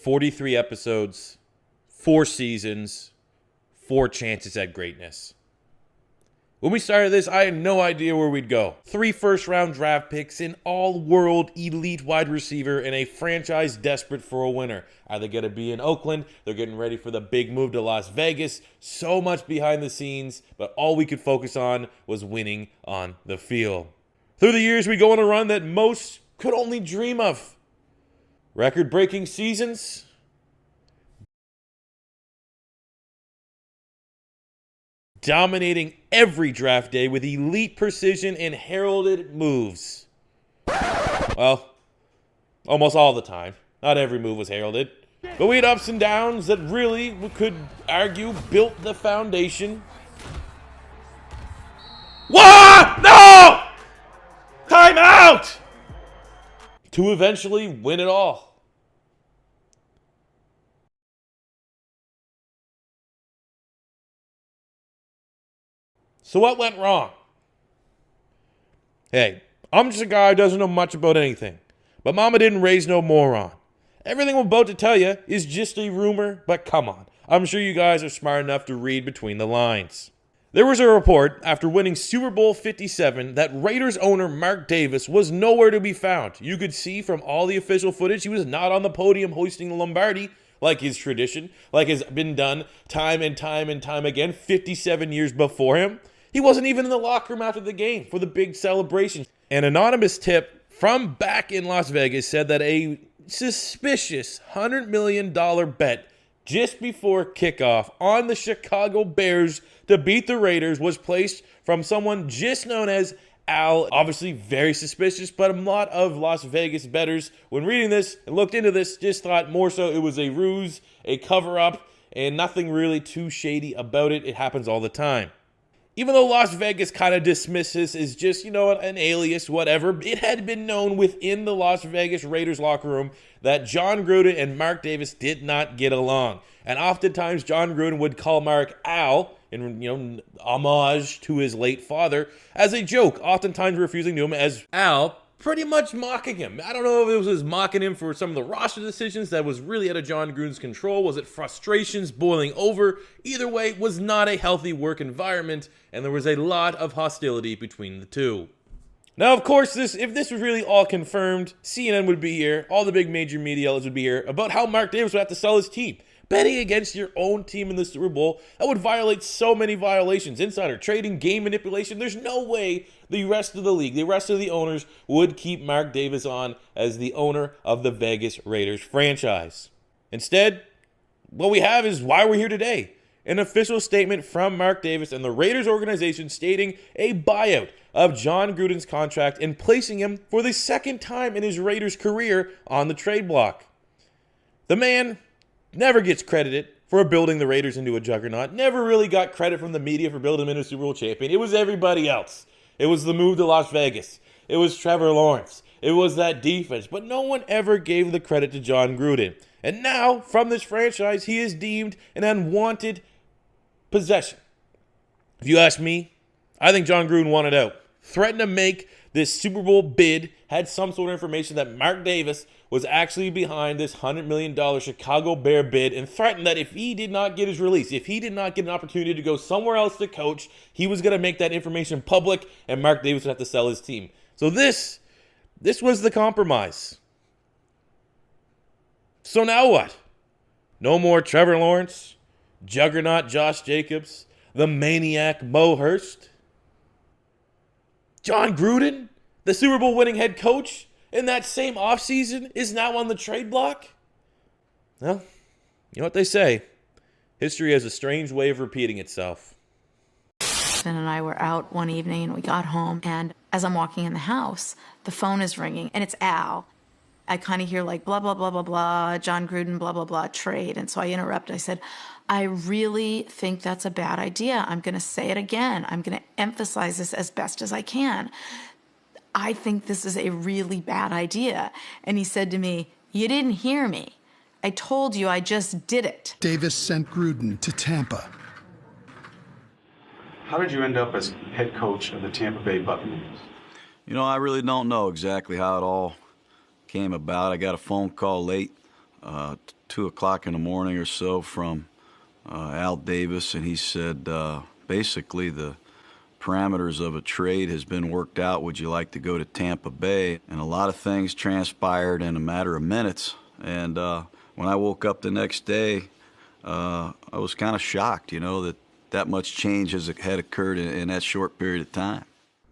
43 episodes, 4 seasons, 4 chances at greatness. When we started this, I had no idea where we'd go. 3 first-round draft picks, an all-world elite wide receiver, and a franchise desperate for a winner. Are they going to be in Oakland? They're getting ready for the big move to Las Vegas. So much behind the scenes, but all we could focus on was winning on the field. Through the years, we go on a run that most could only dream of. Record-breaking seasons, dominating every draft day with elite precision and heralded moves. Well, almost all the time. Not every move was heralded. But we had ups and downs that really, we could argue, built the foundation. What? No! Time out! To eventually win it all. So what went wrong? Hey, I'm just a guy who doesn't know much about anything. But mama didn't raise no moron. Everything I'm about to tell you is just a rumor, but come on. I'm sure you guys are smart enough to read between the lines. There was a report after winning Super Bowl 57 that Raiders owner Mark Davis was nowhere to be found. You could see from all the official footage he was not on the podium hoisting the Lombardi, like his tradition, like has been done time and time and time again 57 years before him. He wasn't even in the locker room after the game for the big celebration. An anonymous tip from back in Las Vegas said that a suspicious $100 million bet just before kickoff on the Chicago Bears to beat the Raiders was placed from someone just known as Al. Obviously very suspicious, but a lot of Las Vegas bettors, when reading this and looked into this, just thought more so it was a ruse, a cover-up, and nothing really too shady about it. It happens all the time. Even though Las Vegas kind of dismisses as just, an alias, whatever, it had been known within the Las Vegas Raiders locker room that John Gruden and Mark Davis did not get along. And oftentimes, John Gruden would call Mark Al, in homage to his late father, as a joke, oftentimes refusing to him as Al, pretty much mocking him. I don't know if it was mocking him for some of the roster decisions that was really out of John Gruden's control. Was it frustrations boiling over? Either way, it was not a healthy work environment, and there was a lot of hostility between the two. Now, of course, if this was really all confirmed, CNN would be here, all the big major media outlets would be here, about how Mark Davis would have to sell his team. Betting against your own team in the Super Bowl, that would violate so many violations. Insider trading, game manipulation. There's no way the rest of the league, the rest of the owners, would keep Mark Davis on as the owner of the Vegas Raiders franchise. Instead, what we have is why we're here today. An official statement from Mark Davis and the Raiders organization stating a buyout of John Gruden's contract and placing him for the second time in his Raiders career on the trade block. The man never gets credited for building the Raiders into a juggernaut. Never really got credit from the media for building them into a Super Bowl champion. It was everybody else. It was the move to Las Vegas. It was Trevor Lawrence. It was that defense. But no one ever gave the credit to John Gruden. And now, from this franchise, he is deemed an unwanted possession. If you ask me, I think John Gruden wanted out. Threatened to make this Super Bowl bid, had some sort of information that Mark Davis was actually behind this $100 million Chicago Bear bid, and threatened that if he did not get his release, if he did not get an opportunity to go somewhere else to coach, he was going to make that information public, and Mark Davis would have to sell his team. So this was the compromise. So now what? No more Trevor Lawrence, juggernaut Josh Jacobs, the maniac Mo Hurst. John Gruden, the Super Bowl winning head coach, in that same offseason is now on the trade block? Well, you know what they say. History has a strange way of repeating itself. Ben and I were out one evening and we got home, and as I'm walking in the house, the phone is ringing and it's Al. I kind of hear like blah, blah, blah, blah, blah, John Gruden, blah, blah, blah, trade. And so I interrupted. I said, I really think that's a bad idea. I'm going to say it again. I'm going to emphasize this as best as I can. I think this is a really bad idea. And he said to me, you didn't hear me. I told you I just did it. Davis sent Gruden to Tampa. How did you end up as head coach of the Tampa Bay Buccaneers? I really don't know exactly how it all came about. I got a phone call late 2 o'clock in the morning or so from Al Davis, and he said basically the parameters of a trade has been worked out. Would you like to go to Tampa Bay? And a lot of things transpired in a matter of minutes. And when I woke up the next day, I was kind of shocked, that much change had occurred in that short period of time.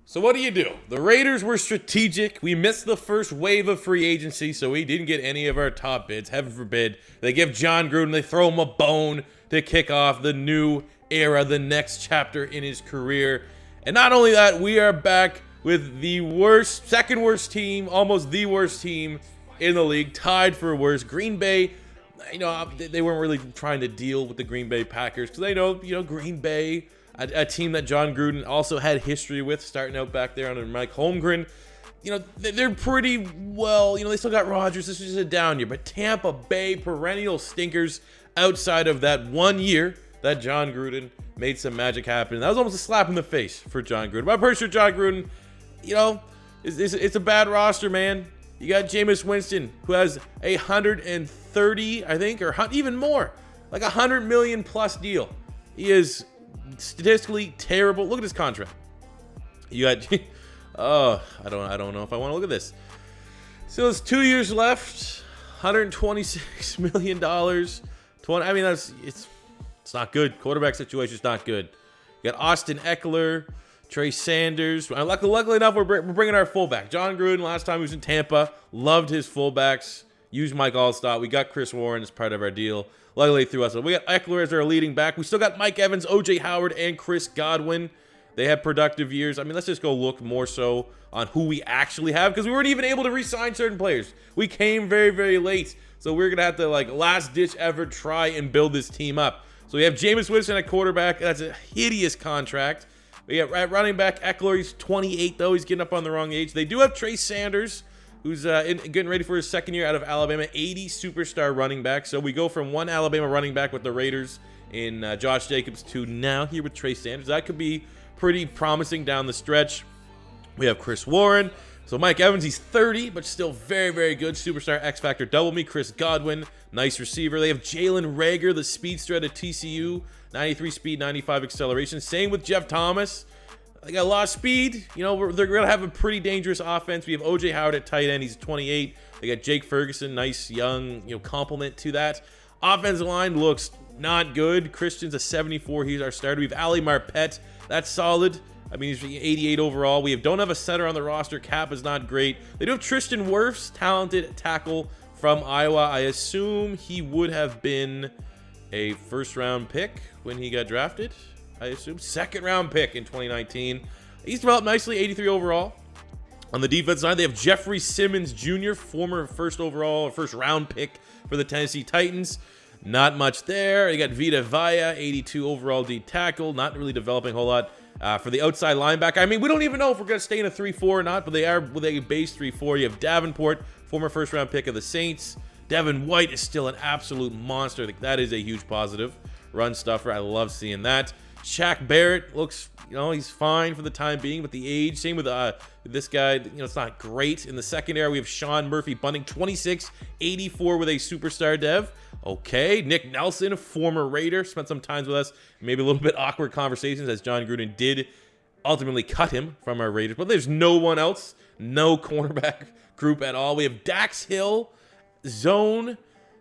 So what do? The Raiders were strategic. We missed the first wave of free agency, so we didn't get any of our top bids. Heaven forbid. They give John Gruden, they throw him a bone to kick off the new era, the next chapter in his career. And not only that, we are back with the worst, second worst team, almost the worst team in the league, tied for worst. Green Bay, they weren't really trying to deal with the Green Bay Packers because they know, Green Bay, a team that John Gruden also had history with, starting out back there under Mike Holmgren. They're pretty well, they still got Rodgers. This is just a down year. But Tampa Bay, perennial stinkers outside of that 1 year that John Gruden made some magic happen. That was almost a slap in the face for John Gruden. But I'm pretty sure John Gruden, it's a bad roster, man. You got Jameis Winston, who has 130, I think, or even more, like $100 million plus deal. He is statistically terrible. Look at his contract. You got, I don't know if I want to look at this. So it's 2 years left, $126 million. It's not good. Quarterback situation is not good. You got Austin Eckler, Trey Sanders. Luckily enough, we're bringing our fullback. John Gruden, last time he was in Tampa, loved his fullbacks. Used Mike Allstott. We got Chris Warren as part of our deal. Luckily threw us. We got Eckler as our leading back. We still got Mike Evans, O.J. Howard, and Chris Godwin. They had productive years. Let's just go look more so on who we actually have because we weren't even able to re-sign certain players. We came very, very late. So we're going to have to, last-ditch effort, try and build this team up. So we have Jameis Winston at quarterback. That's a hideous contract. We got at running back Eckler. He's 28, though. He's getting up on the wrong age. They do have Trey Sanders, who's getting ready for his second year out of Alabama, 80 superstar running back. So we go from one Alabama running back with the Raiders in Josh Jacobs to now here with Trey Sanders. That could be pretty promising down the stretch. We have Chris Warren. So Mike Evans, he's 30, but still very, very good. Superstar X Factor double me. Chris Godwin, nice receiver. They have Jalen Reagor, the speedster at TCU, 93 speed, 95 acceleration. Same with Jeff Thomas. They got a lot of speed. They're going to have a pretty dangerous offense. We have O.J. Howard at tight end. He's 28. They got Jake Ferguson, nice young, complement to that. Offensive line looks not good. Christian's a 74. He's our starter. We have Ali Marpet. That's solid. He's 88 overall. We don't have a center on the roster. Cap is not great. They do have Tristan Wirfs, talented tackle from Iowa. I assume he would have been a first-round pick when he got drafted. I assume second-round pick in 2019. He's developed nicely, 83 overall. On the defense side, they have Jeffrey Simmons Jr., former first-round pick for the Tennessee Titans. Not much there. They got Vita Vaya, 82 overall D tackle. Not really developing a whole lot. For the outside linebacker, we don't even know if we're going to stay in a 3-4 or not, but they are with a base 3-4. You have Davenport, former first-round pick of the Saints. Devin White is still an absolute monster. I think that is a huge positive. Run stuffer. I love seeing that. Shaq Barrett looks, he's fine for the time being with the age. Same with this guy. It's not great. In the secondary, we have Sean Murphy Bunting, 26, 84 with a superstar dev. Okay. Nick Nelson, former Raider, spent some time with us. Maybe a little bit awkward conversations as John Gruden did ultimately cut him from our Raiders. But there's no one else. No cornerback group at all. We have Dax Hill, Zone,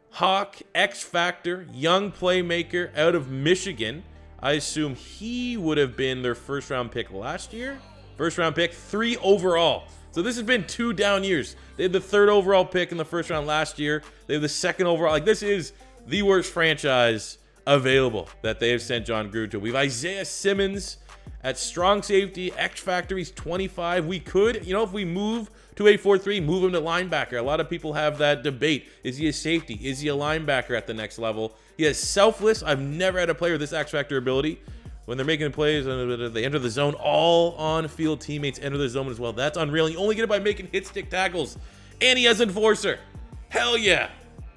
Hawk, X Factor, young playmaker out of Michigan. I assume he would have been their first-round pick last year. First-round pick, 3 overall. So this has been 2 down years. They had the 3rd overall pick in the first round last year. They have the 2nd overall. This is the worst franchise available that they have sent John Gruden to. We have Isaiah Simmons at strong safety, X Factor. He's 25. We could, if we move to a 4-3, move him to linebacker. A lot of people have that debate. Is he a safety? Is he a linebacker at the next level? He is selfless. I've never had a player with this X Factor ability. When they're making plays, they enter the zone. All on-field teammates enter the zone as well. That's unreal. You only get it by making hit-stick tackles. And he has Enforcer. Hell yeah.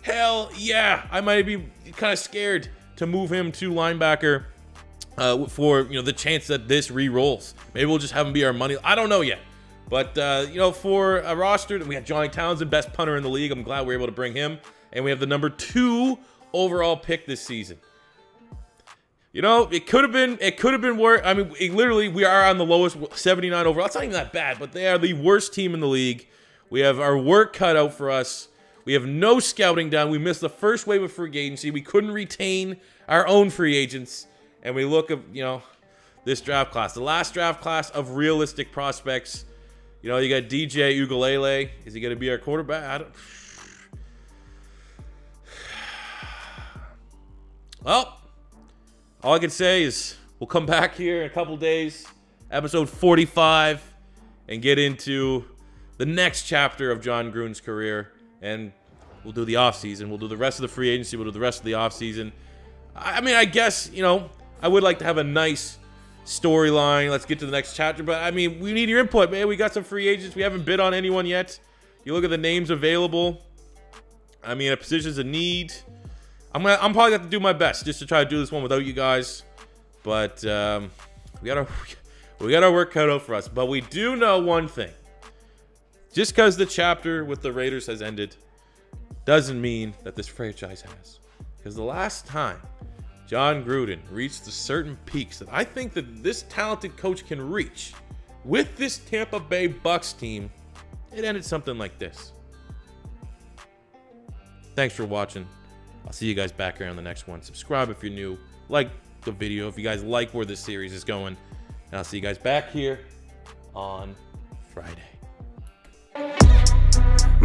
Hell yeah. I might be kind of scared to move him to linebacker for the chance that this re-rolls. Maybe we'll just have him be our money. I don't know yet. But, for a roster, we got Johnny Townsend, best punter in the league. I'm glad we were able to bring him. and we have the number 2 overall pick this season. You know, it could have been worse. I mean, literally, we are on the lowest 79 overall. It's not even that bad, but they are the worst team in the league. We have our work cut out for us. We have no scouting done. We missed the first wave of free agency. We couldn't retain our own free agents. And we look at, you know, this draft class, the last draft class of realistic prospects. You know, you got DJ Ugalele. Is he going to be our quarterback? Well, all I can say is we'll come back here in a couple days, episode 45, and get into the next chapter of John Gruden's career. And we'll do the offseason. We'll do the rest of the free agency. We'll do the rest of the offseason. I mean, I guess, you know, I would like to have a nice storyline. Let's get to the next chapter. But, I mean, we need your input, man. We got some free agents. We haven't bid on anyone yet. You look at the names available. I mean, a position's a need. I'm probably going to have to do my best just to try to do this one without you guys. But we got our work cut out for us. But we do know one thing. Just because the chapter with the Raiders has ended doesn't mean that this franchise has. Because the last time John Gruden reached the certain peaks that I think that this talented coach can reach with this Tampa Bay Bucks team, it ended something like this. Thanks for watching. I'll see you guys back here on the next one. Subscribe if you're new. Like the video if you guys like where this series is going. And I'll see you guys back here on Friday.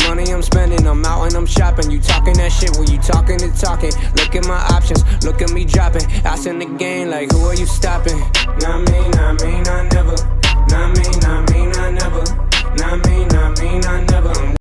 Money I'm spending, I'm out and I'm shopping. You talking that shit, well you talking and talking. Look at my options, look at me dropping. Ass in the game, like who are you stopping? Not me, not me, not never. Not me, not me, not never. Not me, not me, not never.